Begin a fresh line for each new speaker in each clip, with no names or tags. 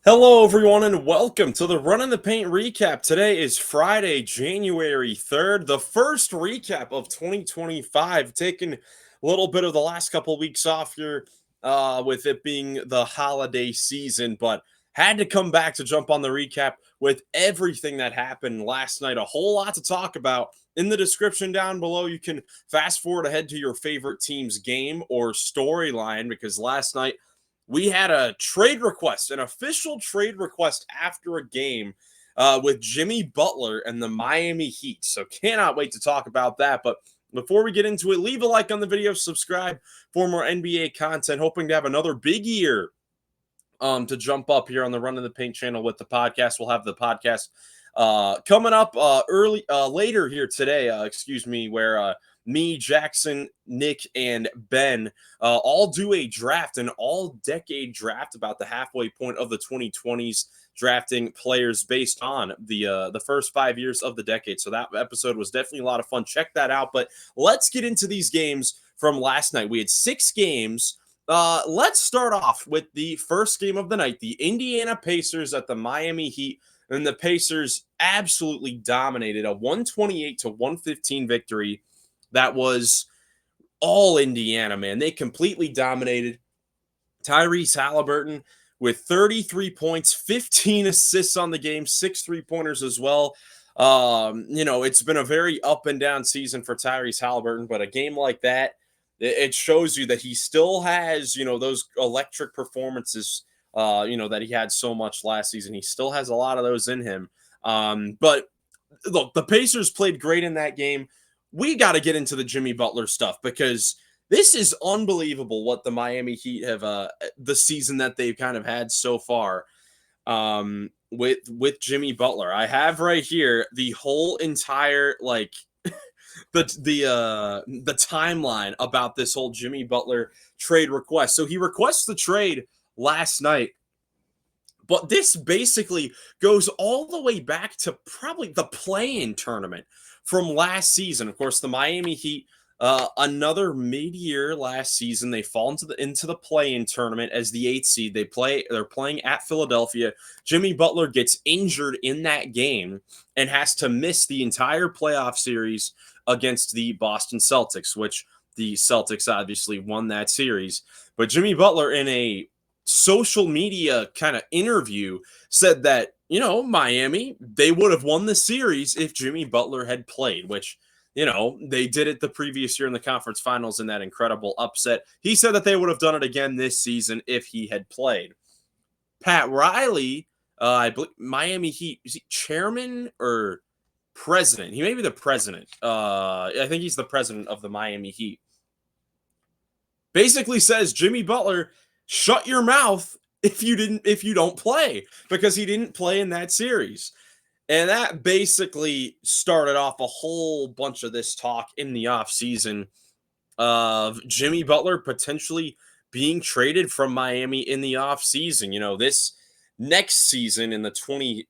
Hello, everyone, and welcome to the Run in the Paint recap. Today is Friday, January 3rd, the first recap of 2025. Taking a little bit of the last couple weeks off here with it being the holiday season, but had to come back to jump on the recap with everything that happened last night. A whole lot to talk about. In the description down below, you can fast forward ahead to your favorite team's game or storyline because last night we had a trade request, an official trade request after a game with Jimmy Butler and the Miami Heat. So cannot wait to talk about that. But before we get into it, leave a like on the video, subscribe for more NBA content. Hoping to have another big year to jump up here on the Run in the Paint channel with the podcast. We'll have the podcast coming up later here today, where me, Jackson, Nick, and Ben all do a draft, an all-decade draft about the halfway point of the 2020s, drafting players based on the first 5 years of the decade. So that episode was definitely a lot of fun. Check that out. But let's get into these games from last night. We had 6 games. Let's start off with the first game of the night, the Indiana Pacers at the Miami Heat. And the Pacers absolutely dominated a 128-115 victory. That was all Indiana, man. They completely dominated. Tyrese Halliburton with 33 points, 15 assists on the game, 6 3-pointers as well. It's been a very up and down season for Tyrese Halliburton, but a game like that, it shows you that he still has, those electric performances, that he had so much last season. He still has a lot of those in him. But look, the Pacers played great in that game. We got to get into the Jimmy Butler stuff because this is unbelievable what the Miami Heat have the season that they've kind of had so far with Jimmy Butler. I have right here the whole entire the timeline about this whole Jimmy Butler trade request. So he requests the trade last night, but this basically goes all the way back to probably the play-in tournament from last season. Of course, the Miami Heat, another mid-year last season, they fall into the play-in tournament as the 8th seed. They're playing at Philadelphia. Jimmy Butler gets injured in that game and has to miss the entire playoff series against the Boston Celtics, which the Celtics obviously won that series. But Jimmy Butler, in a social media kind of interview, said that, Miami, they would have won the series if Jimmy Butler had played, which, they did it the previous year in the conference finals in that incredible upset. He said that they would have done it again this season if he had played. Pat Riley, I believe Miami Heat, is he chairman or president? He may be the president. I think he's the president of the Miami Heat. Basically says, Jimmy Butler, shut your mouth if you don't play, because he didn't play in that series. And that basically started off a whole bunch of this talk in the offseason of Jimmy Butler potentially being traded from Miami in the offseason. This next season in the 25-26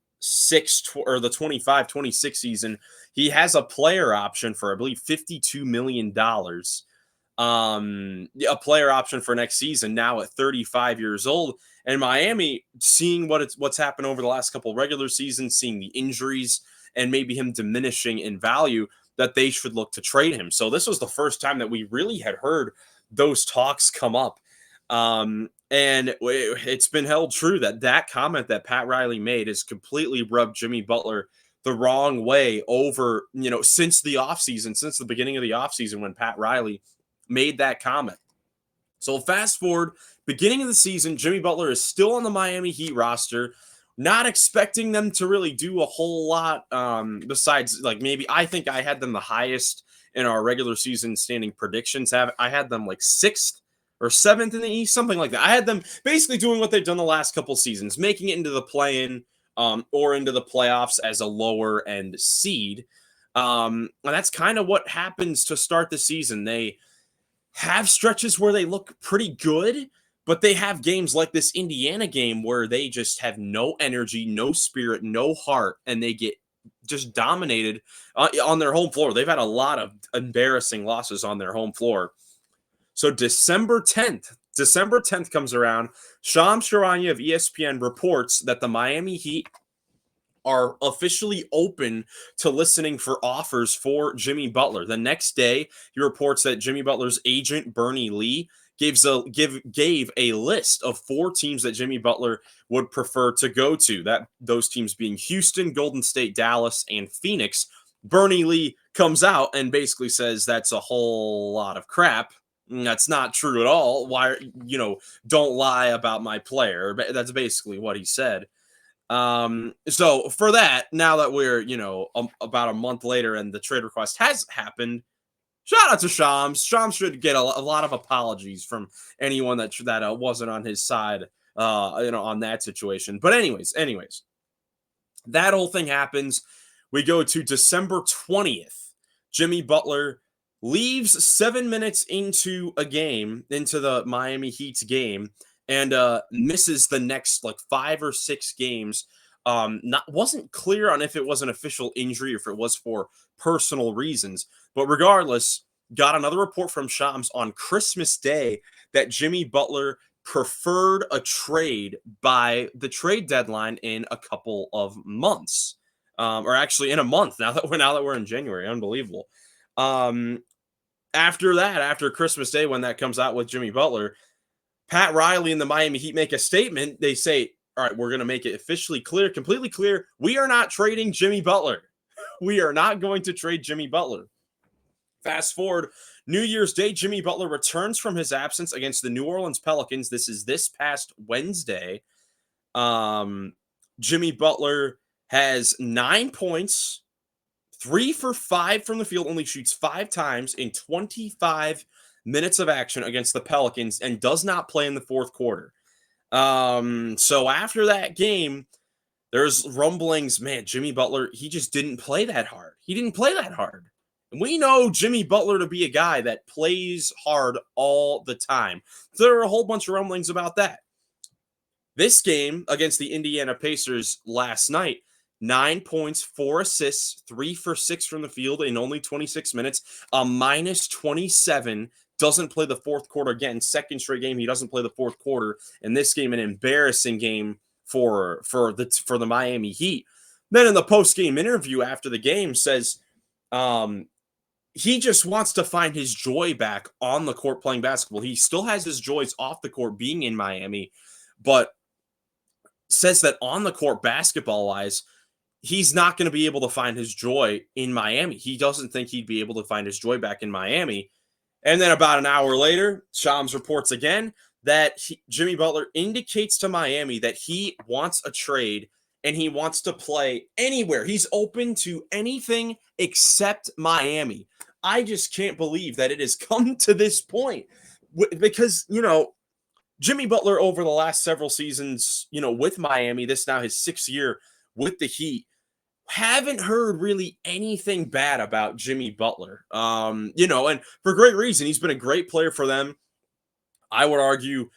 season, he has a player option for, I believe, $52 million. A player option for next season now at 35 years old. And Miami, seeing what's happened over the last couple regular seasons, seeing the injuries and maybe him diminishing in value, that they should look to trade him. So this was the first time that we really had heard those talks come up. And it's been held true that comment that Pat Riley made has completely rubbed Jimmy Butler the wrong way over, since the offseason, since the beginning of the offseason when Pat Riley made that comment. So fast forward, beginning of the season, Jimmy Butler is still on the Miami Heat roster. Not expecting them to really do a whole lot besides, maybe I think I had them the highest in our regular season standing predictions. I had them 6th or 7th in the East, something like that. I had them basically doing what they've done the last couple seasons, making it into the play-in or into the playoffs as a lower end seed. And that's kind of what happens to start the season. They have stretches where they look pretty good, but they have games like this Indiana game where they just have no energy, no spirit, no heart, and they get just dominated on their home floor. They've had a lot of embarrassing losses on their home floor. So December 10th, December 10th comes around. Shams Charania of ESPN reports that the Miami Heat are officially open to listening for offers for Jimmy Butler. The next day, he reports that Jimmy Butler's agent, Bernie Lee, gave a list of 4 teams that Jimmy Butler would prefer to go to. That those teams being Houston, Golden State, Dallas, and Phoenix. Bernie Lee comes out and basically says that's a whole lot of crap. That's not true at all. Why, don't lie about my player. That's basically what he said. So for that, now that we're, about a month later and the trade request has happened, shout out to Shams. Shams should get a lot of apologies from anyone that wasn't on his side, on that situation. But anyways, that whole thing happens. We go to December 20th. Jimmy Butler leaves 7 minutes into the Miami Heat's game, and misses the next 5 or 6 games. Wasn't clear on if it was an official injury or if it was for personal reasons. But regardless, got another report from Shams on Christmas Day that Jimmy Butler preferred a trade by the trade deadline in a couple of months. Or actually in a month now that we're in January. Unbelievable. After Christmas Day, when that comes out with Jimmy Butler, Pat Riley and the Miami Heat make a statement. They say, all right, we're going to make it officially clear, completely clear. We are not trading Jimmy Butler. We are not going to trade Jimmy Butler. Fast forward, New Year's Day, Jimmy Butler returns from his absence against the New Orleans Pelicans. This is this past Wednesday. Jimmy Butler has 9 points, 3 for 5 from the field, only shoots 5 times in 25 minutes of action against the Pelicans, and does not play in the fourth quarter. So after that game, there's rumblings, man, Jimmy Butler, he just didn't play that hard. He didn't play that hard. And we know Jimmy Butler to be a guy that plays hard all the time. So there are a whole bunch of rumblings about that. This game against the Indiana Pacers last night, 9 points, 4 assists, 3 for 6 from the field in only 26 minutes, a minus 27, doesn't play the fourth quarter again. Second straight game, he doesn't play the fourth quarter. In this game, an embarrassing game for the Miami Heat. Then in the post-game interview after the game says he just wants to find his joy back on the court playing basketball. He still has his joys off the court being in Miami, but says that on the court basketball-wise, he's not going to be able to find his joy in Miami. He doesn't think he'd be able to find his joy back in Miami. And then about an hour later, Shams reports again that Jimmy Butler indicates to Miami that he wants a trade and he wants to play anywhere. He's open to anything except Miami. I just can't believe that it has come to this point because, Jimmy Butler over the last several seasons, with Miami, this now his 6th year with the Heat, haven't heard really anything bad about Jimmy Butler. And for great reason. He's been a great player for them. I would argue,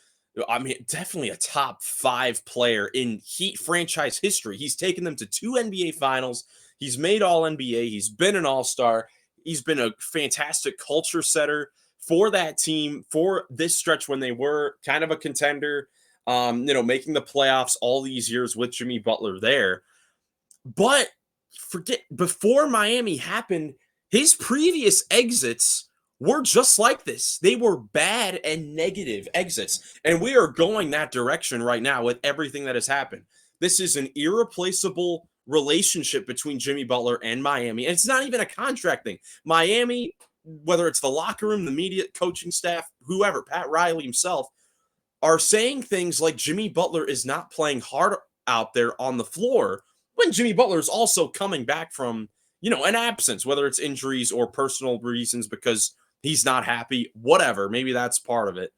definitely a top 5 player in Heat franchise history. He's taken them to 2 NBA finals. He's made all NBA. He's been an all-star. He's been a fantastic culture setter for that team for this stretch when they were kind of a contender, making the playoffs all these years with Jimmy Butler there. But before Miami happened, his previous exits were just like this. They were bad and negative exits. And we are going that direction right now with everything that has happened. This is an irreplaceable relationship between Jimmy Butler and Miami. And it's not even a contract thing. Miami, whether it's the locker room, the media, coaching staff, whoever, Pat Riley himself, are saying things like Jimmy Butler is not playing hard out there on the floor when Jimmy Butler is also coming back from, an absence, whether it's injuries or personal reasons because he's not happy, whatever. Maybe that's part of it.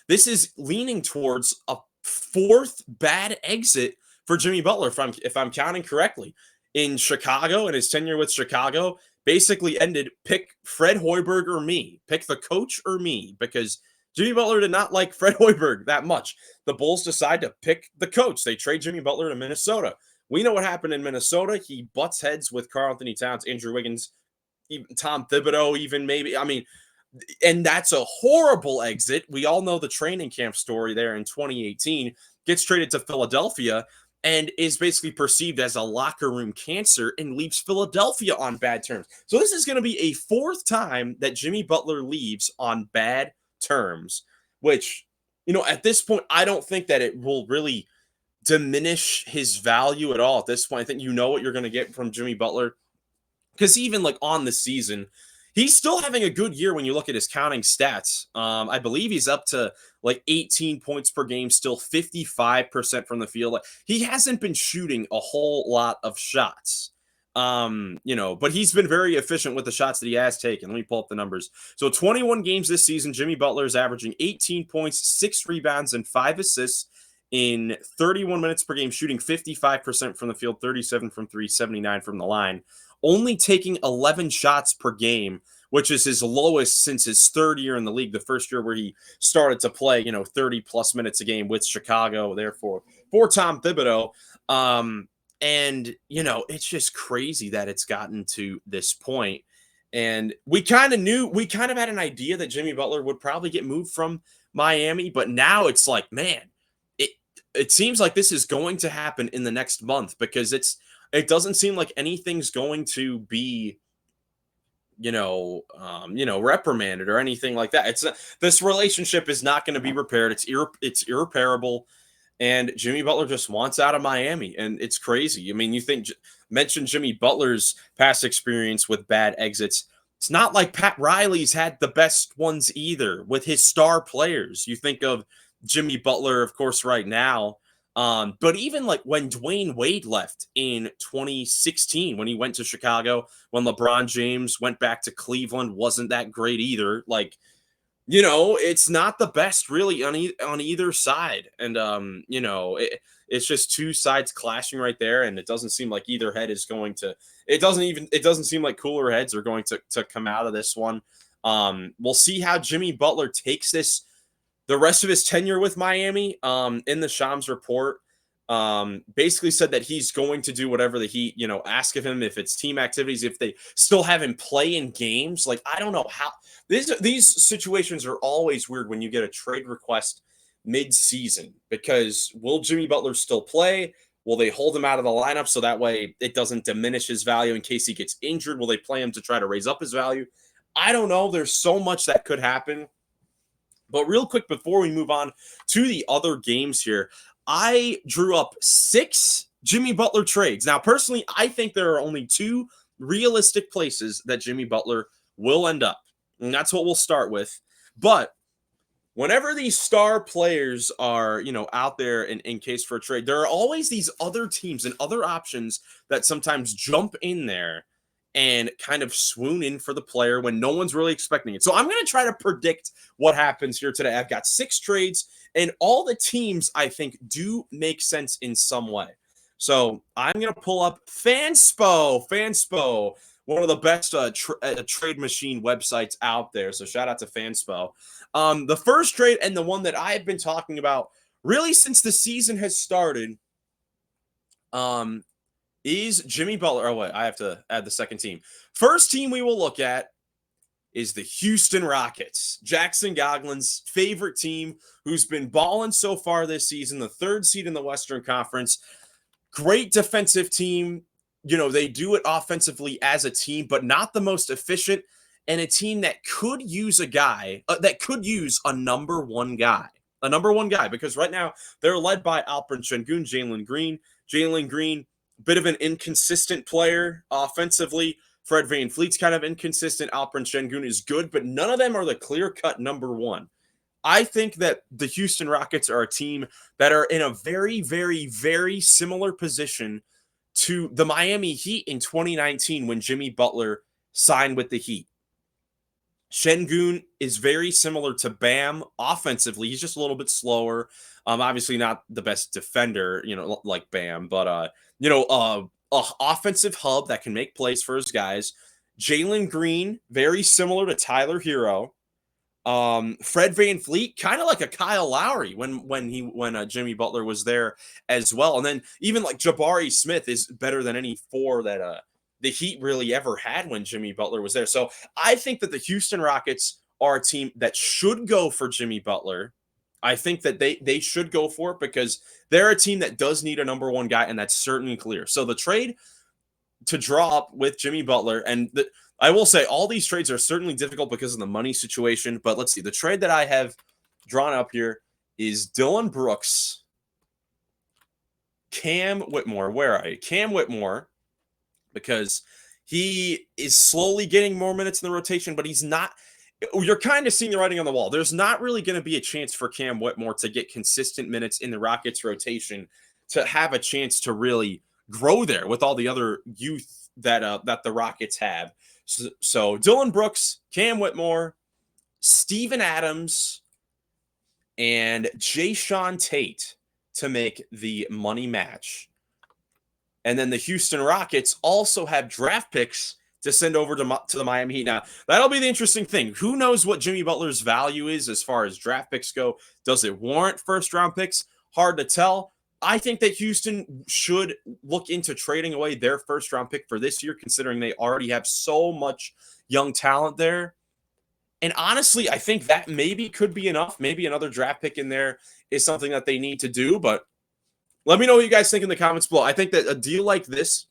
This is leaning towards a 4th bad exit for Jimmy Butler, if I'm counting correctly. In Chicago, and his tenure with Chicago basically ended, pick Fred Hoiberg or me, pick the coach or me, because Jimmy Butler did not like Fred Hoiberg that much. The Bulls decide to pick the coach. They trade Jimmy Butler to Minnesota. We know what happened in Minnesota. He butts heads with Karl Anthony Towns, Andrew Wiggins, even Tom Thibodeau, even maybe. And that's a horrible exit. We all know the training camp story there in 2018. Gets traded to Philadelphia and is basically perceived as a locker room cancer and leaves Philadelphia on bad terms. So this is going to be a fourth time that Jimmy Butler leaves on bad terms, which, at this point, I don't think that it will really diminish his value at all at this point. I think what you're going to get from Jimmy Butler, because even like on the season, he's still having a good year when you look at his counting stats. I believe he's up to like 18 points per game, still 55% from the field. Like, he hasn't been shooting a whole lot of shots. But he's been very efficient with the shots that he has taken. Let me pull up the numbers. So 21 games this season, Jimmy Butler is averaging 18 points, 6 rebounds, and 5 assists in 31 minutes per game, shooting 55% from the field, 37 from 3, 79 from the line. Only taking 11 shots per game, which is his lowest since his third year in the league, the first year where he started to play, 30 plus minutes a game with Chicago, therefore, for Tom Thibodeau. It's just crazy that it's gotten to this point. And we kind of had an idea that Jimmy Butler would probably get moved from Miami, but now it's like, man, it seems like this is going to happen in the next month, because it doesn't seem like anything's going to be, reprimanded or anything like that. This relationship is not going to be repaired. It's irreparable. And Jimmy Butler just wants out of Miami, and it's crazy. I mean, mention Jimmy Butler's past experience with bad exits. It's not like Pat Riley's had the best ones either with his star players. You think of Jimmy Butler, of course, right now. But even like when Dwayne Wade left in 2016, when he went to Chicago, when LeBron James went back to Cleveland, wasn't that great either. Like, it's not the best really on either side. And, it's just two sides clashing right there. And it doesn't seem like either head is going to, it doesn't seem like cooler heads are going to come out of this one. We'll see how Jimmy Butler takes the rest of his tenure with Miami. In the Shams report, basically said that he's going to do whatever the Heat, ask of him, if it's team activities, if they still have him play in games. Like, I don't know how these situations are always weird when you get a trade request mid-season, because will Jimmy Butler still play? Will they hold him out of the lineup so that way it doesn't diminish his value in case he gets injured? Will they play him to try to raise up his value? I don't know. There's so much that could happen. But real quick, before we move on to the other games here, I drew up 6 Jimmy Butler trades. Now, personally, I think there are only 2 realistic places that Jimmy Butler will end up. And that's what we'll start with. But whenever these star players are, out there in case for a trade, there are always these other teams and other options that sometimes jump in there and kind of swoon in for the player when no one's really expecting it. So I'm going to try to predict what happens here today. I've got 6 trades, and all the teams I think do make sense in some way. So I'm going to pull up Fanspo, one of the best trade machine websites out there. So shout out to Fanspo. The first trade, and the one that I've been talking about really since the season has started, is Jimmy Butler. Oh, wait, I have to add the second team. First team we will look at is the Houston Rockets. Jackson Goglin's favorite team, who's been balling so far this season, the 3rd seed in the Western Conference. Great defensive team. They do it offensively as a team, but not the most efficient, and a team that could use a guy, that could use a number one guy, because right now they're led by Alperen Şengün, Jalen Green, bit of an inconsistent player offensively. Fred VanVleet's kind of inconsistent. Alperen Şengün is good, but none of them are the clear-cut number one. I think that the Houston Rockets are a team that are in a very, very, very similar position to the Miami Heat in 2019 when Jimmy Butler signed with the Heat. Şengün is very similar to Bam offensively. He's just a little bit slower. Obviously not the best defender, like Bam, but a offensive hub that can make plays for his guys. Jalen Green, very similar to Tyler Hero. Fred VanVleet, kind of like a Kyle Lowry when Jimmy Butler was there as well. And then even like Jabari Smith is better than any 4 that the Heat really ever had when Jimmy Butler was there. So I think that the Houston Rockets are a team that should go for Jimmy Butler. I think that they should go for it because they're a team that does need a number one guy, and that's certainly clear. So the trade to draw up with Jimmy Butler, and I will say all these trades are certainly difficult because of the money situation. But let's see, the trade that I have drawn up here is Dylan Brooks, Cam Whitmore. Where are you? Cam Whitmore, because he is slowly getting more minutes in the rotation, but he's not. You're kind of seeing the writing on the wall. There's not really going to be a chance for Cam Whitmore to get consistent minutes in the Rockets rotation to have a chance to really grow there with all the other youth that the Rockets have. So Dylan Brooks, Cam Whitmore, Steven Adams, and Jayshawn Tate to make the money match. And then the Houston Rockets also have draft picks to send over to the Miami Heat. Now, that'll be the interesting thing. Who knows what Jimmy Butler's value is as far as draft picks go? Does it warrant first-round picks? Hard to tell. I think that Houston should look into trading away their first-round pick for this year, considering they already have so much young talent there. And honestly, I think that maybe could be enough. Maybe another draft pick in there is something that they need to do, but let me know what you guys think in the comments below. I think that a deal like this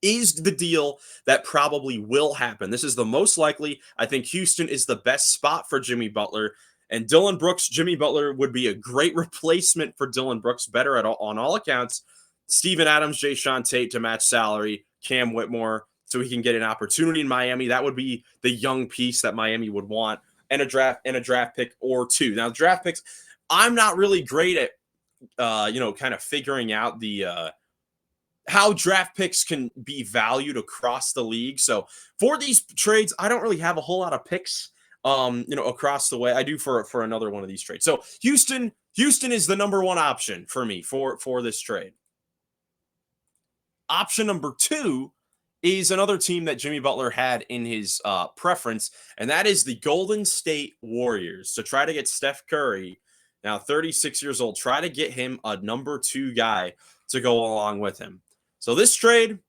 is the deal that probably will happen. This is the most likely. I think Houston is the best spot for Jimmy Butler. And Dylan Brooks, Jimmy Butler would be a great replacement for Dylan Brooks, better on all accounts. Steven Adams, Jayshawn Tate to match salary, Cam Whitmore, so he can get an opportunity in Miami. That would be the young piece that Miami would want, and a draft pick or two. Now, draft picks, I'm not really great at kind of figuring out the how draft picks can be valued across the league. So for these trades, I don't really have a whole lot of picks, across the way. I do for another one of these trades. So Houston is the number one option for me for this trade. Option number two is another team that Jimmy Butler had in his preference, and that is the Golden State Warriors. To try to get Steph Curry, now 36 years old, try to get him a number two guy to go along with him. So this trade, of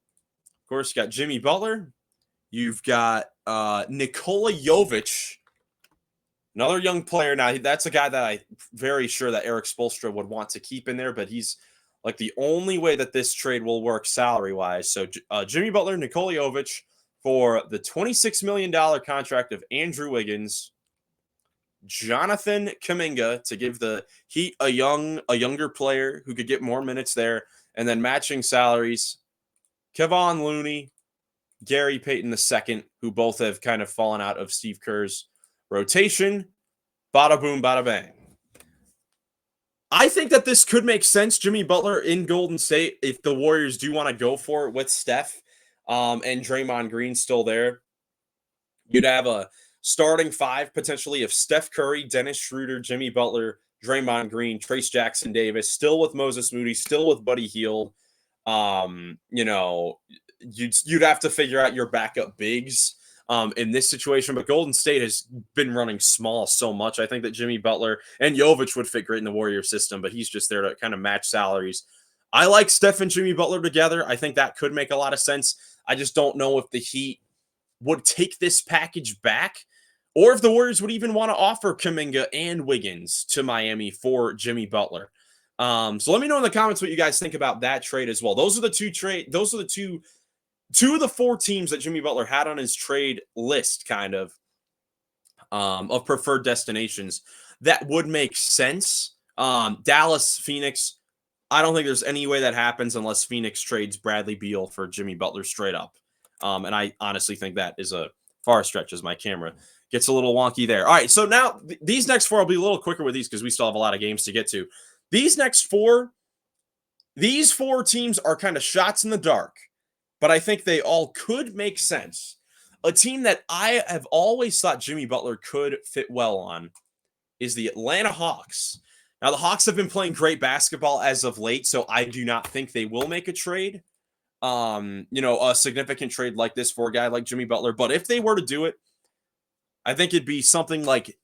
course, you got Jimmy Butler. You've got Nikola Jovic, another young player. Now, that's a guy that I'm very sure that Eric Spoelstra would want to keep in there, but he's like the only way that this trade will work salary-wise. So Jimmy Butler, Nikola Jovic for the $26 million contract of Andrew Wiggins, Jonathan Kuminga to give the Heat a younger player who could get more minutes there, and then matching salaries, Kevon Looney, Gary Payton II, who both have kind of fallen out of Steve Kerr's rotation. Bada boom, bada bang. I think that this could make sense. Jimmy Butler in Golden State, if the Warriors do want to go for it with Steph and Draymond Green still there, you'd have a starting five potentially of Steph Curry, Dennis Schroeder, Jimmy Butler, Draymond Green, Trace Jackson Davis, still with Moses Moody, still with Buddy Hield. You'd have to figure out your backup bigs in this situation, but Golden State has been running small so much. I think that Jimmy Butler and Jovic would fit great in the Warrior system, but he's just there to kind of match salaries. I like Steph and Jimmy Butler together. I think that could make a lot of sense. I just don't know if the Heat would take this package back, or if the Warriors would even want to offer Kuminga and Wiggins to Miami for Jimmy Butler. So let me know in the comments what you guys think about that trade as well. Those are the two of the four teams that Jimmy Butler had on his trade list, kind of preferred destinations that would make sense. Dallas, Phoenix. I don't think there's any way that happens unless Phoenix trades Bradley Beal for Jimmy Butler straight up. And I honestly think that is a far stretch as my camera gets a little wonky there. All right, so now these next four, I'll be a little quicker with these because we still have a lot of games to get to. These four teams are kind of shots in the dark, but I think they all could make sense. A team that I have always thought Jimmy Butler could fit well on is the Atlanta Hawks. Now, the Hawks have been playing great basketball as of late, so I do not think they will make a trade. A significant trade like this for a guy like Jimmy Butler. But if they were to do it, I think it'd be something like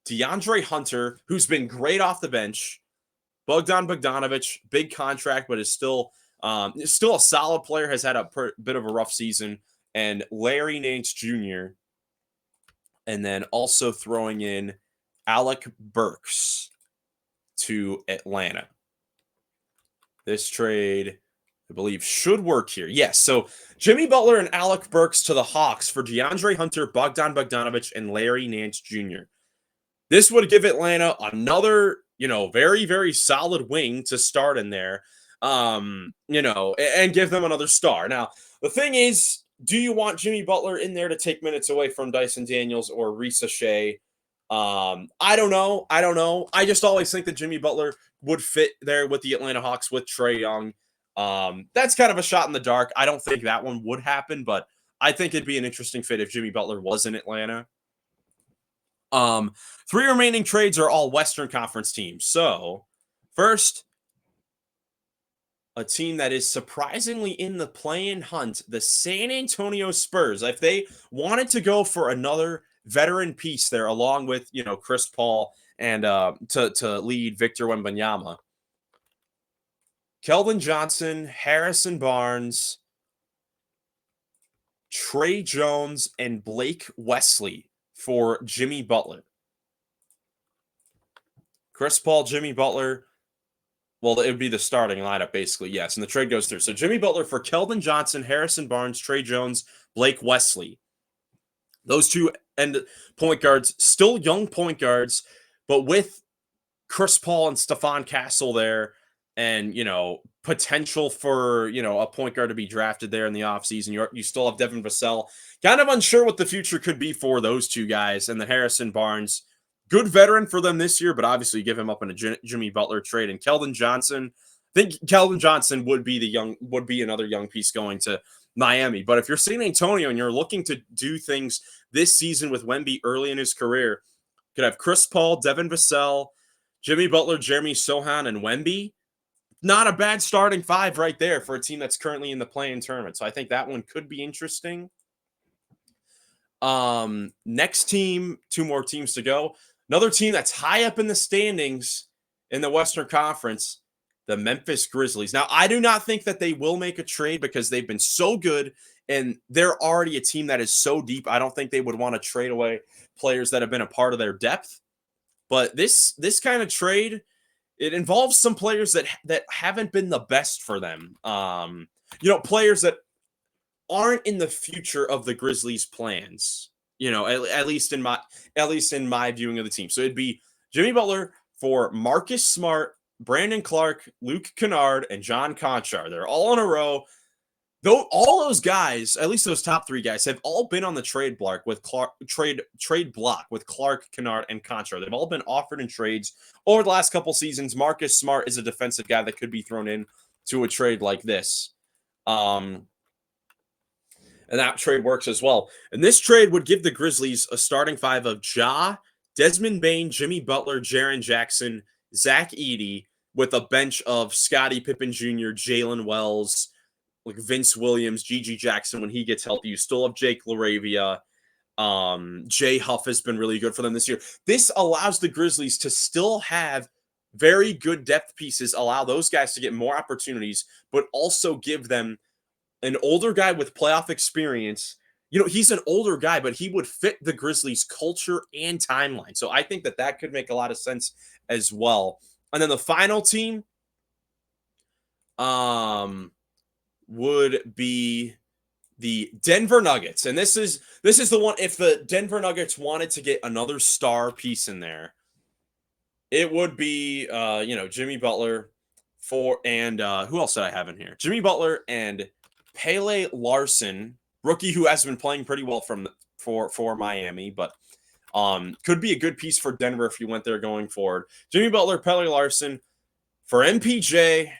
DeAndre Hunter, who's been great off the bench, Bogdan Bogdanovic, big contract, but is still a solid player, has had a bit of a rough season, and Larry Nance Jr. and then also throwing in Alec Burks to Atlanta. This trade, I believe, should work here. Yes. So Jimmy Butler and Alec Burks to the Hawks for DeAndre Hunter, Bogdan Bogdanovic, and Larry Nance Jr. This would give Atlanta another, very, very solid wing to start in there, and give them another star. Now, the thing is, do you want Jimmy Butler in there to take minutes away from Dyson Daniels or Risa Shea? I don't know. I just always think that Jimmy Butler would fit there with the Atlanta Hawks with Trae Young. That's kind of a shot in the dark. I don't think that one would happen, but I think it'd be an interesting fit if Jimmy Butler was in Atlanta. Three remaining trades are all Western Conference teams. So, first, a team that is surprisingly in the play-in hunt, the San Antonio Spurs. If they wanted to go for another veteran piece there, along with Chris Paul and to lead Victor Wembanyama, Keldon Johnson, Harrison Barnes, Trey Jones, and Blake Wesley for Jimmy Butler. Chris Paul, Jimmy Butler. Well, it would be the starting lineup, basically, yes. And the trade goes through. So Jimmy Butler for Keldon Johnson, Harrison Barnes, Trey Jones, Blake Wesley. Those two end point guards, still young point guards, but with Chris Paul and Stephon Castle there, and potential for a point guard to be drafted there in the offseason. You still have Devin Vassell. Kind of unsure what the future could be for those two guys. And the Harrison Barnes, good veteran for them this year, but obviously give him up in a Jimmy Butler trade. And Keldon Johnson, I think Keldon Johnson would be another young piece going to Miami. But if you're San Antonio and you're looking to do things this season with Wemby early in his career, you could have Chris Paul, Devin Vassell, Jimmy Butler, Jeremy Sohan, and Wemby. Not a bad starting five right there for a team that's currently in the play-in tournament. So I think that one could be interesting. Next team, two more teams to go. Another team that's high up in the standings in the Western Conference, the Memphis Grizzlies. Now, I do not think that they will make a trade because they've been so good and they're already a team that is so deep. I don't think they would want to trade away players that have been a part of their depth. But this kind of trade, it involves some players that haven't been the best for them. Players that aren't in the future of the Grizzlies' plans. At least in my viewing of the team. So it'd be Jimmy Butler for Marcus Smart, Brandon Clark, Luke Kennard, and John Conchar. They're all in a row. Though all those guys, at least those top three guys, have all been on the trade block with Clark, Kennard, and Conchar. They've all been offered in trades over the last couple seasons. Marcus Smart is a defensive guy that could be thrown in to a trade like this. And that trade works as well. And this trade would give the Grizzlies a starting five of Ja, Desmond Bane, Jimmy Butler, Jaren Jackson, Zach Edey, with a bench of Scottie Pippen Jr., Jalen Wells, like Vince Williams, Gigi Jackson when he gets healthy. You still have Jake LaRavia. Jay Huff has been really good for them this year. This allows the Grizzlies to still have very good depth pieces, allow those guys to get more opportunities, but also give them an older guy with playoff experience. He's an older guy, but he would fit the Grizzlies' culture and timeline. So I think that could make a lot of sense as well. And then the final team would be the Denver Nuggets. And this is the one, if the Denver Nuggets wanted to get another star piece in there, it would be, Jimmy Butler and who else did I have in here? Jimmy Butler and Pele Larson, rookie who has been playing pretty well for Miami, but could be a good piece for Denver if you went there going forward. Jimmy Butler, Pele Larson for MPJ,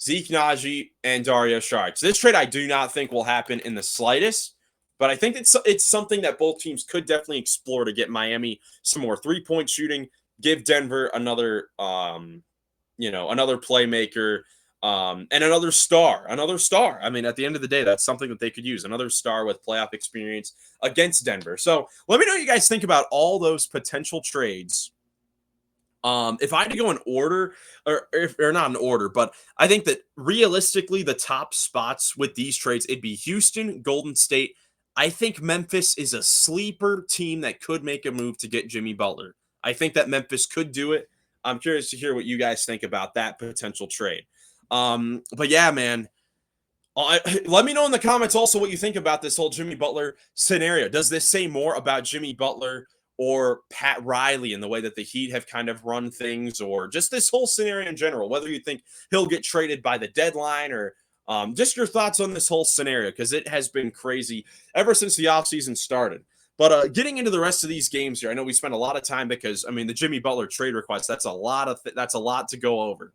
Zeke Naji, and Dario Saric. This trade I do not think will happen in the slightest, but I think it's something that both teams could definitely explore to get Miami some more three-point shooting, give Denver another playmaker, and another star. I mean, at the end of the day, that's something that they could use. Another star with playoff experience against Denver. So let me know what you guys think about all those potential trades. If I had to go in order, or not in order, but I think that realistically, the top spots with these trades, it'd be Houston, Golden State, I think Memphis is a sleeper team that could make a move to get Jimmy Butler. I think that Memphis could do it. I'm curious to hear what you guys think about that potential trade. But yeah, man, let me know in the comments also what you think about this whole Jimmy Butler scenario. Does this say more about Jimmy Butler or Pat Riley in the way that the Heat have kind of run things, or just this whole scenario in general? Whether you think he'll get traded by the deadline, or just your thoughts on this whole scenario, because it has been crazy ever since the offseason started. But getting into the rest of these games here, I know we spent a lot of time because, I mean, the Jimmy Butler trade request, that's a lot to go over.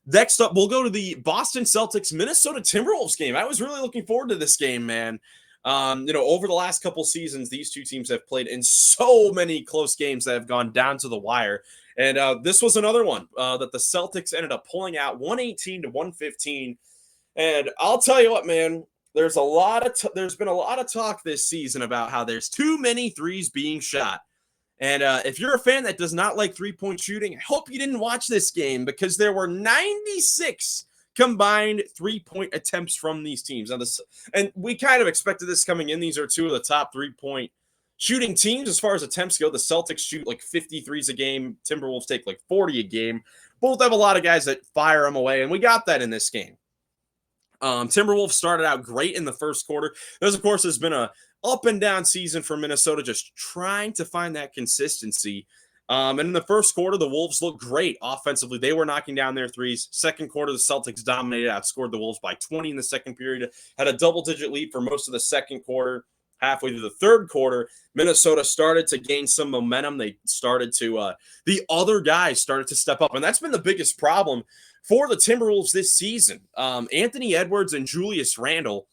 Next up, we'll go to the Boston Celtics Minnesota Timberwolves game. I was really looking forward to this game, man. Over the last couple seasons, these two teams have played in so many close games that have gone down to the wire. And this was another one that the Celtics ended up pulling out 118 to 115. And I'll tell you what, man, there's been a lot of talk this season about how there's too many threes being shot. And if you're a fan that does not like three-point shooting, I hope you didn't watch this game, because there were 96 combined three-point attempts from these teams. And we kind of expected this coming in. These are two of the top three-point shooting teams as far as attempts go. The Celtics shoot like 53s a game. Timberwolves take like 40 a game. Both have a lot of guys that fire them away, and we got that in this game. Timberwolves started out great in the first quarter. There's, of course, has been a up and down season for Minnesota, just trying to find that consistency. And in the first quarter, the Wolves looked great offensively. They were knocking down their threes. Second quarter, the Celtics dominated, outscored the Wolves by 20 in the second period, had a double-digit lead for most of the second quarter. Halfway through the third quarter, Minnesota started to gain some momentum. The other guys started to step up, and that's been the biggest problem for the Timberwolves this season. Anthony Edwards and Julius Randle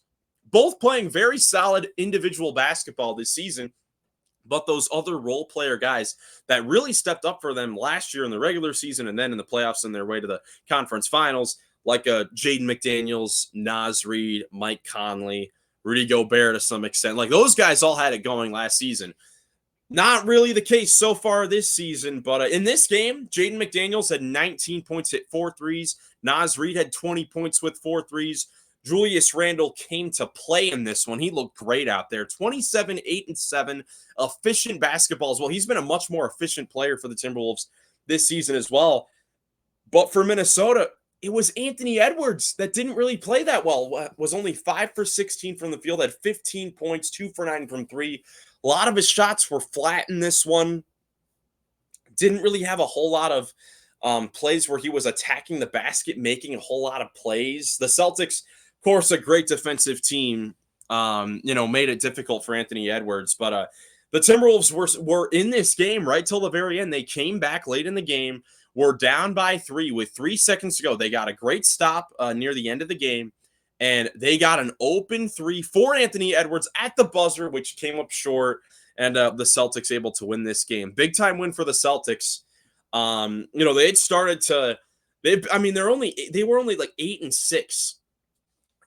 both playing very solid individual basketball this season, but those other role player guys that really stepped up for them last year in the regular season and then in the playoffs on their way to the conference finals, like Jaden McDaniels, Naz Reid, Mike Conley, Rudy Gobert to some extent. Like, those guys all had it going last season. Not really the case so far this season, but in this game, Jaden McDaniels had 19 points, hit 4 threes. Naz Reid had 20 points with 4 threes. Julius Randle came to play in this one. He looked great out there. 27, 8, and 7. Efficient basketball as well. He's been a much more efficient player for the Timberwolves this season as well. But for Minnesota, it was Anthony Edwards that didn't really play that well. Was only 5 for 16 from the field, had 15 points, 2 for 9 from 3. A lot of his shots were flat in this one. Didn't really have a whole lot of plays where he was attacking the basket, making a whole lot of plays. The Celtics, of course, a great defensive team, made it difficult for Anthony Edwards. But the Timberwolves were in this game right till the very end. They came back late in the game, were down by 3 with 3 seconds to go. They got a great stop near the end of the game, and they got an open 3 for Anthony Edwards at the buzzer, which came up short, and the Celtics able to win this game. Big time win for the Celtics. They had started to, they were only like 8-6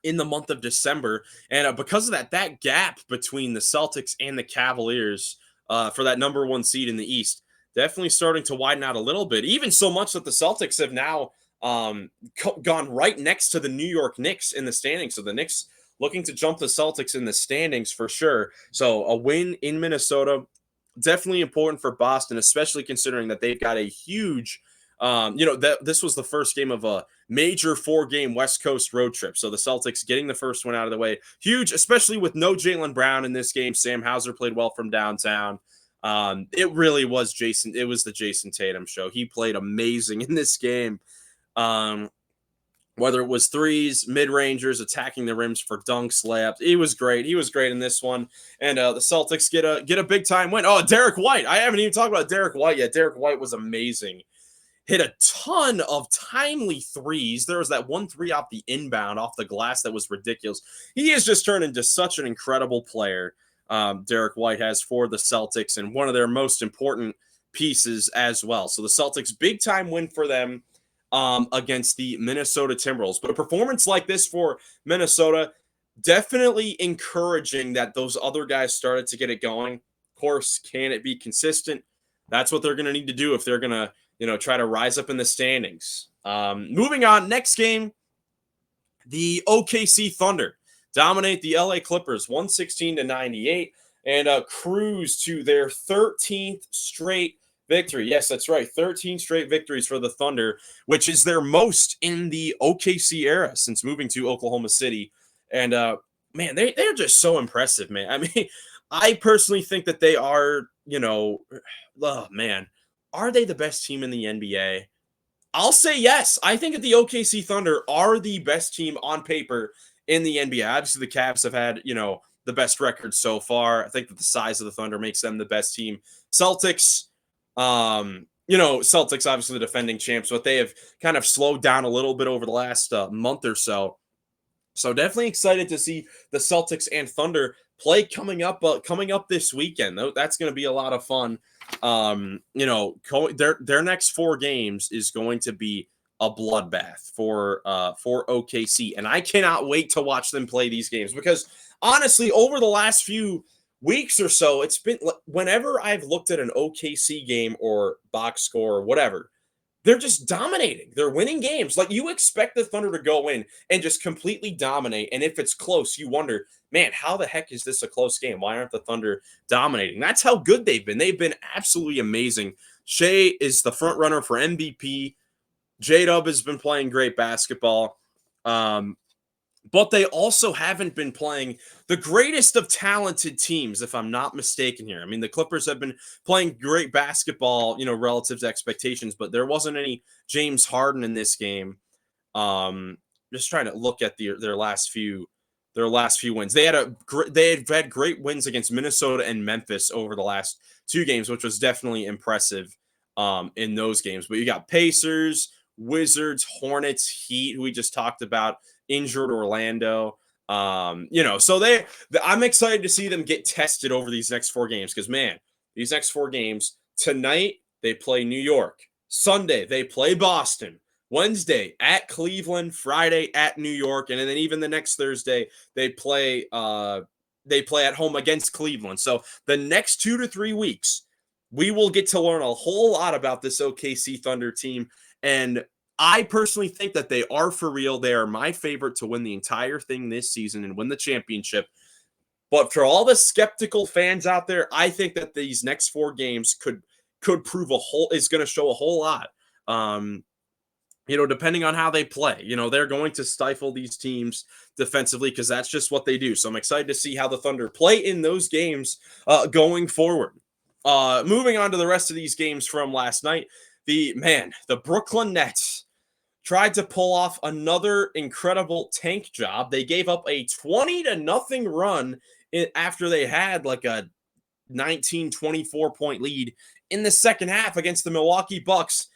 in the month of December. And because of that gap between the Celtics and the Cavaliers for that number 1 seed in the East, definitely starting to widen out a little bit, even so much that the Celtics have now gone right next to the New York Knicks in the standings. So the Knicks looking to jump the Celtics in the standings for sure. So a win in Minnesota, definitely important for Boston, especially considering that they've got a huge, this was the first game of a major 4-game West Coast road trip. So the Celtics getting the first one out of the way, huge, especially with no Jaylen Brown in this game. Sam Hauser played well from downtown. It really was Jason. It was the Jason Tatum show. He played amazing in this game. Whether it was threes, mid-rangers, attacking the rims for dunks, layups. He was great. He was great in this one. And the Celtics get a big-time win. Oh, Derek White. I haven't even talked about Derek White yet. Derek White was amazing. Hit a ton of timely threes. There was that 1 3 off the inbound, off the glass, that was ridiculous. He has just turned into such an incredible player, Derek White has, for the Celtics, and one of their most important pieces as well. So the Celtics, big-time win for them against the Minnesota Timberwolves. But a performance like this for Minnesota, definitely encouraging that those other guys started to get it going. Of course, can it be consistent? That's what they're going to need to do if they're going to, try to rise up in the standings. Moving on, next game, the OKC Thunder dominate the LA Clippers 116-98 and cruise to their 13th straight victory. Yes, that's right. 13 straight victories for the Thunder, which is their most in the OKC era since moving to Oklahoma City. And man, they're just so impressive, man. I mean, I personally think that they are, oh man, are they the best team in the NBA? I'll say yes. I think that the OKC Thunder are the best team on paper in the NBA. Obviously, the Cavs have had, the best record so far. I think that the size of the Thunder makes them the best team. Celtics, Celtics obviously the defending champs, but they have kind of slowed down a little bit over the last month or so. So definitely excited to see the Celtics and Thunder play coming up this weekend. That's going to be a lot of fun. Their next 4 games is going to be a bloodbath for OKC, and I cannot wait to watch them play these games because honestly, over the last few weeks or so, it's been whenever I've looked at an OKC game or box score or whatever, they're just dominating. They're winning games. Like you expect the Thunder to go in and just completely dominate. And if it's close, you wonder, man, how the heck is this a close game? Why aren't the Thunder dominating? That's how good they've been. They've been absolutely amazing. Shea is the front runner for MVP. J-Dub has been playing great basketball. But they also haven't been playing the greatest of talented teams, if I'm not mistaken here. I mean, the Clippers have been playing great basketball, relative to expectations, but there wasn't any James Harden in this game. Just trying to look at their last few wins. They had great wins against Minnesota and Memphis over the last 2 games, which was definitely impressive in those games. But you got Pacers, Wizards, Hornets, Heat, who we just talked about, injured Orlando. So I'm excited to see them get tested over these next 4 games because, man, these next 4 games, tonight they play New York. Sunday, they play Boston. Wednesday, at Cleveland. Friday, at New York. And then even the next Thursday, they play at home against Cleveland. So the next 2 to 3 weeks, we will get to learn a whole lot about this OKC Thunder team. And I personally think that they are for real. They are my favorite to win the entire thing this season and win the championship. But for all the skeptical fans out there, I think that these next 4 games could prove is going to show a whole lot. Depending on how they play, they're going to stifle these teams defensively because that's just what they do. So I'm excited to see how the Thunder play in those games going forward. Moving on to the rest of these games from last night, the Brooklyn Nets tried to pull off another incredible tank job. They gave up a 20-0 run after they had like a 19-24 point lead in the second half against the Milwaukee Bucks.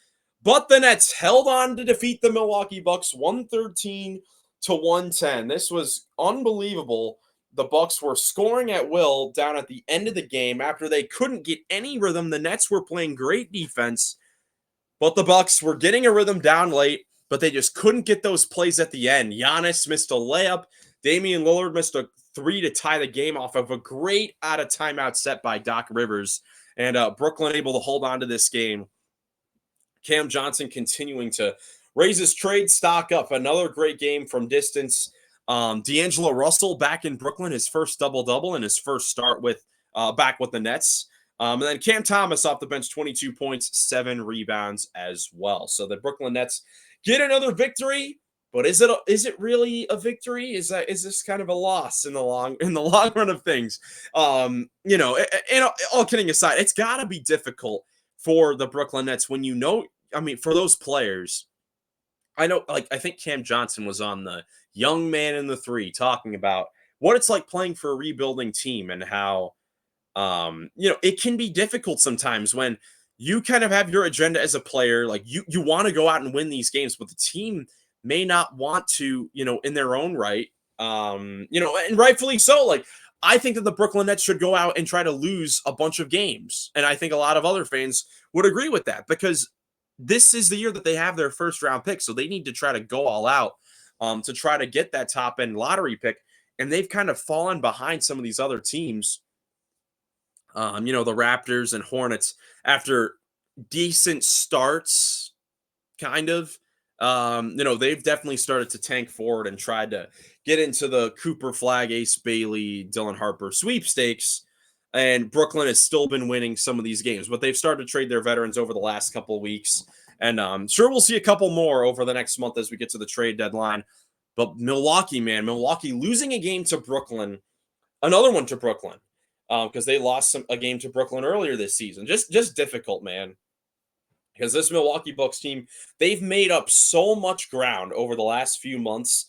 But the Nets held on to defeat the Milwaukee Bucks 113-110. This was unbelievable. The Bucks were scoring at will down at the end of the game after they couldn't get any rhythm. The Nets were playing great defense, but the Bucks were getting a rhythm down late, but they just couldn't get those plays at the end. Giannis missed a layup. Damian Lillard missed a 3 to tie the game off of a great out-of-timeout set by Doc Rivers. And Brooklyn able to hold on to this game. Cam Johnson continuing to raise his trade stock up. Another great game from distance. D'Angelo Russell back in Brooklyn, his first double-double and his first start back with the Nets. And then Cam Thomas off the bench, 22 points, 7 rebounds as well. So the Brooklyn Nets get another victory, but is it really a victory? Is this kind of a loss in the long run of things? And all kidding aside, it's got to be difficult for the Brooklyn Nets when for those players. I know, I think Cam Johnson was on the Young Man in the 3 talking about what it's like playing for a rebuilding team and how it can be difficult sometimes when you kind of have your agenda as a player. Like you want to go out and win these games, but the team may not want to, in their own right. And rightfully so. Like, I think that the Brooklyn Nets should go out and try to lose a bunch of games. And I think a lot of other fans would agree with that because this is the year that they have their first round pick. So they need to try to go all out to try to get that top end lottery pick. And they've kind of fallen behind some of these other teams. The Raptors and Hornets after decent starts, kind of. They've definitely started to tank forward and tried to get into the Cooper Flag, Ace Bailey, Dylan Harper sweepstakes. And Brooklyn has still been winning some of these games, but they've started to trade their veterans over the last couple of weeks. And sure, we'll see a couple more over the next month as we get to the trade deadline. But Milwaukee, man, Milwaukee losing a game to Brooklyn, another one to Brooklyn, because they lost a game to Brooklyn earlier this season. Just difficult, man. Because this Milwaukee Bucks team, they've made up so much ground over the last few months.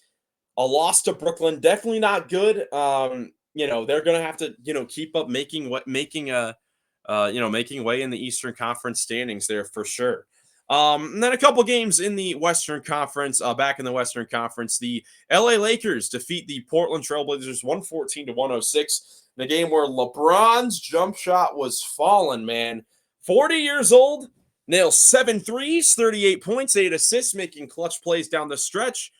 A loss to Brooklyn, definitely not good. They're gonna have to, keep up making way in the Eastern Conference standings there for sure. And then a couple games in the Western Conference. Back in the Western Conference, the LA Lakers defeat the Portland Trailblazers 114 to 106 in a game where LeBron's jump shot was falling, man. 40 years old, nails 7 threes, 38 points, 8 assists, making clutch plays down the stretch.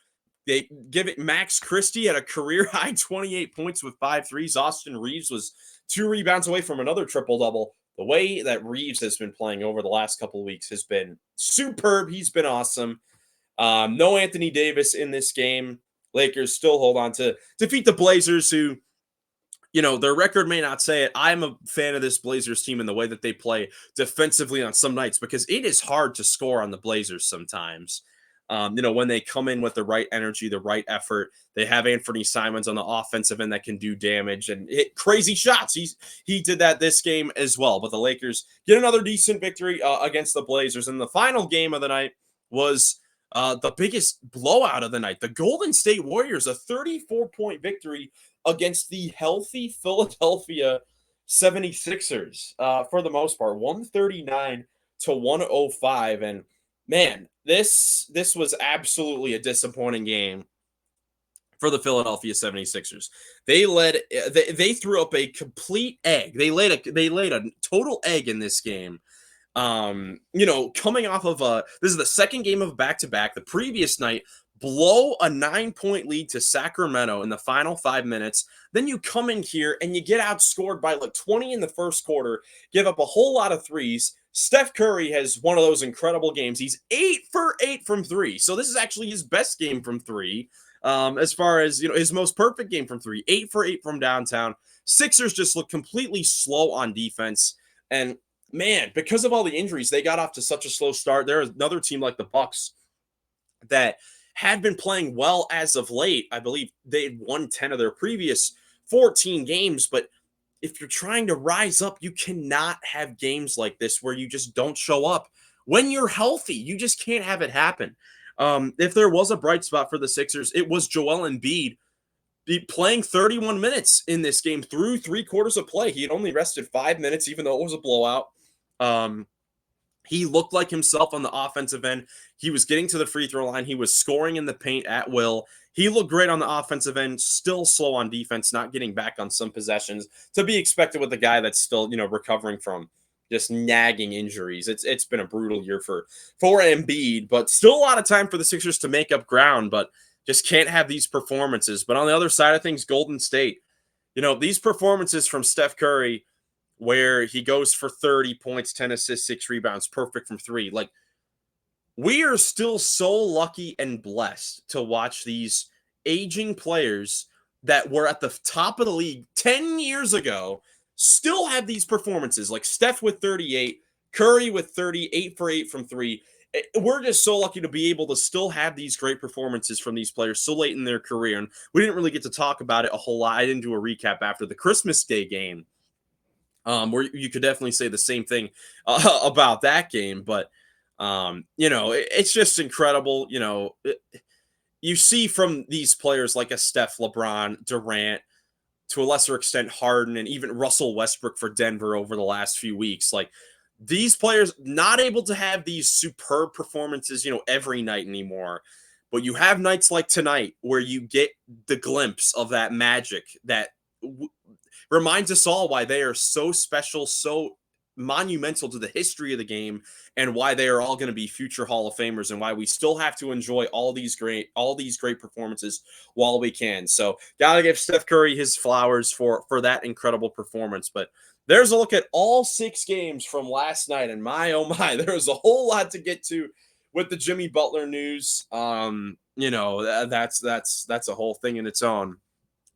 They give it Max Christie at a career high 28 points with 5 threes. Austin Reeves was 2 rebounds away from another triple double. The way that Reeves has been playing over the last couple of weeks has been superb. He's been awesome. No Anthony Davis in this game. Lakers still hold on to defeat the Blazers, who, their record may not say it. I'm a fan of this Blazers team and the way that they play defensively on some nights, because it is hard to score on the Blazers sometimes. When they come in with the right energy, the right effort, they have Anthony Simons on the offensive end that can do damage and hit crazy shots. He did that this game as well. But the Lakers get another decent victory against the Blazers. And the final game of the night was the biggest blowout of the night. The Golden State Warriors, a 34-point victory against the healthy Philadelphia 76ers for the most part, 139 to 105. And man, this was absolutely a disappointing game for the Philadelphia 76ers. They threw up a complete egg. They laid a total egg in this game. Coming off of this is the second game of back-to-back. The previous night, blow a 9-point lead to Sacramento in the final 5 minutes. Then you come in here and you get outscored by like 20 in the first quarter, give up a whole lot of threes. Steph Curry has one of those incredible games. He's 8 for 8 from 3. So this is actually his best game from 3. As far as, his most perfect game from 3, 8 for 8 from downtown. Sixers just look completely slow on defense. And man, because of all the injuries, they got off to such a slow start. There's another team like the Bucks that had been playing well as of late. I believe they had won 10 of their previous 14 games, but if you're trying to rise up, you cannot have games like this where you just don't show up when you're healthy. You just can't have it happen. If there was a bright spot for the Sixers, it was Joel Embiid playing 31 minutes in this game through 3 quarters of play. He had only rested 5 minutes, even though it was a blowout. He looked like himself on the offensive end. He was getting to the free throw line. He was scoring in the paint at will. He looked great on the offensive end, still slow on defense, not getting back on some possessions, to be expected with a guy that's still, recovering from just nagging injuries. It's been a brutal year for Embiid, but still a lot of time for the Sixers to make up ground, but just can't have these performances. But on the other side of things, Golden State, these performances from Steph Curry, where he goes for 30 points, 10 assists, 6 rebounds, perfect from 3. Like, we are still so lucky and blessed to watch these aging players that were at the top of the league 10 years ago still have these performances, like Steph with 38, Curry with 30, 8 for 8 from 3. We're just so lucky to be able to still have these great performances from these players so late in their career. And we didn't really get to talk about it a whole lot. I didn't do a recap after the Christmas Day game, where you could definitely say the same thing about that game. But, it's just incredible. You see from these players like a Steph, LeBron, Durant, to a lesser extent Harden, and even Russell Westbrook for Denver over the last few weeks. Like, these players not able to have these superb performances, every night anymore. But you have nights like tonight where you get the glimpse of that magic that reminds us all why they are so special, so monumental to the history of the game, and why they are all going to be future Hall of Famers, and why we still have to enjoy all these great performances while we can. So gotta give Steph Curry his flowers for that incredible performance. But there's a look at all 6 games from last night, and my oh my, there was a whole lot to get to with the Jimmy Butler news, that's a whole thing in its own.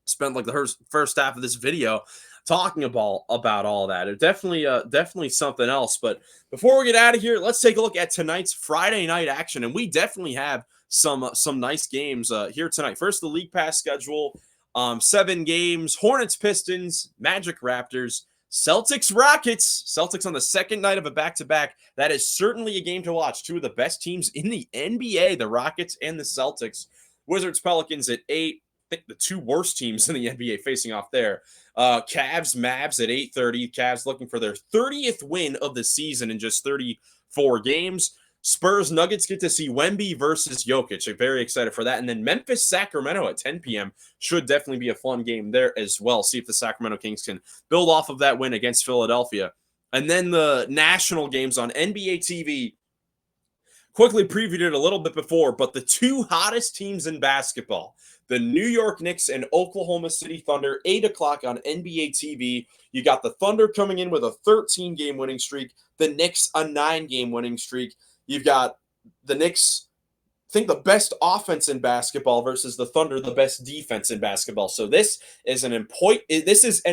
Spent like the first half of this video talking about all that. It definitely something else. But before we get out of here, let's take a look at tonight's Friday night action, and we definitely have some nice games here tonight. First, the League Pass schedule: 7 games: Hornets, Pistons, Magic, Raptors, Celtics, Rockets. Celtics on the second night of a back-to-back. That is certainly a game to watch. Two of the best teams in the NBA, the Rockets and the Celtics. Wizards, Pelicans at 8. Think the two worst teams in the NBA facing off there. Cavs, Mavs at 8:30. Cavs looking for their 30th win of the season in just 34 games. Spurs, Nuggets get to see Wemby versus Jokic. I'm very excited for that. And then Memphis, Sacramento at 10 p.m. should definitely be a fun game there as well. See if the Sacramento Kings can build off of that win against Philadelphia. And then the national games on NBA TV. Quickly previewed it a little bit before, but the two hottest teams in basketball, the New York Knicks and Oklahoma City Thunder, 8 o'clock on NBA TV. You got the Thunder coming in with a 13-game winning streak, the Knicks a 9-game winning streak. You've got the Knicks, I think, the best offense in basketball versus the Thunder, the best defense in basketball. So this is an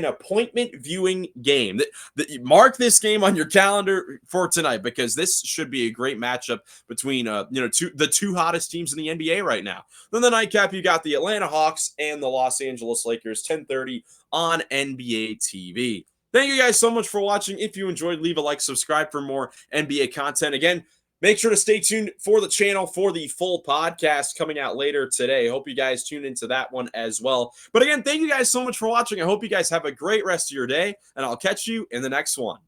appointment viewing game. Mark this game on your calendar for tonight, because this should be a great matchup between the two hottest teams in the NBA right now. Then the nightcap, you got the Atlanta Hawks and the Los Angeles Lakers, 10:30 on NBA TV. Thank you guys so much for watching. If you enjoyed, leave a like, subscribe for more NBA content. Again, make sure to stay tuned for the channel for the full podcast coming out later today. Hope you guys tune into that one as well. But again, thank you guys so much for watching. I hope you guys have a great rest of your day, and I'll catch you in the next one.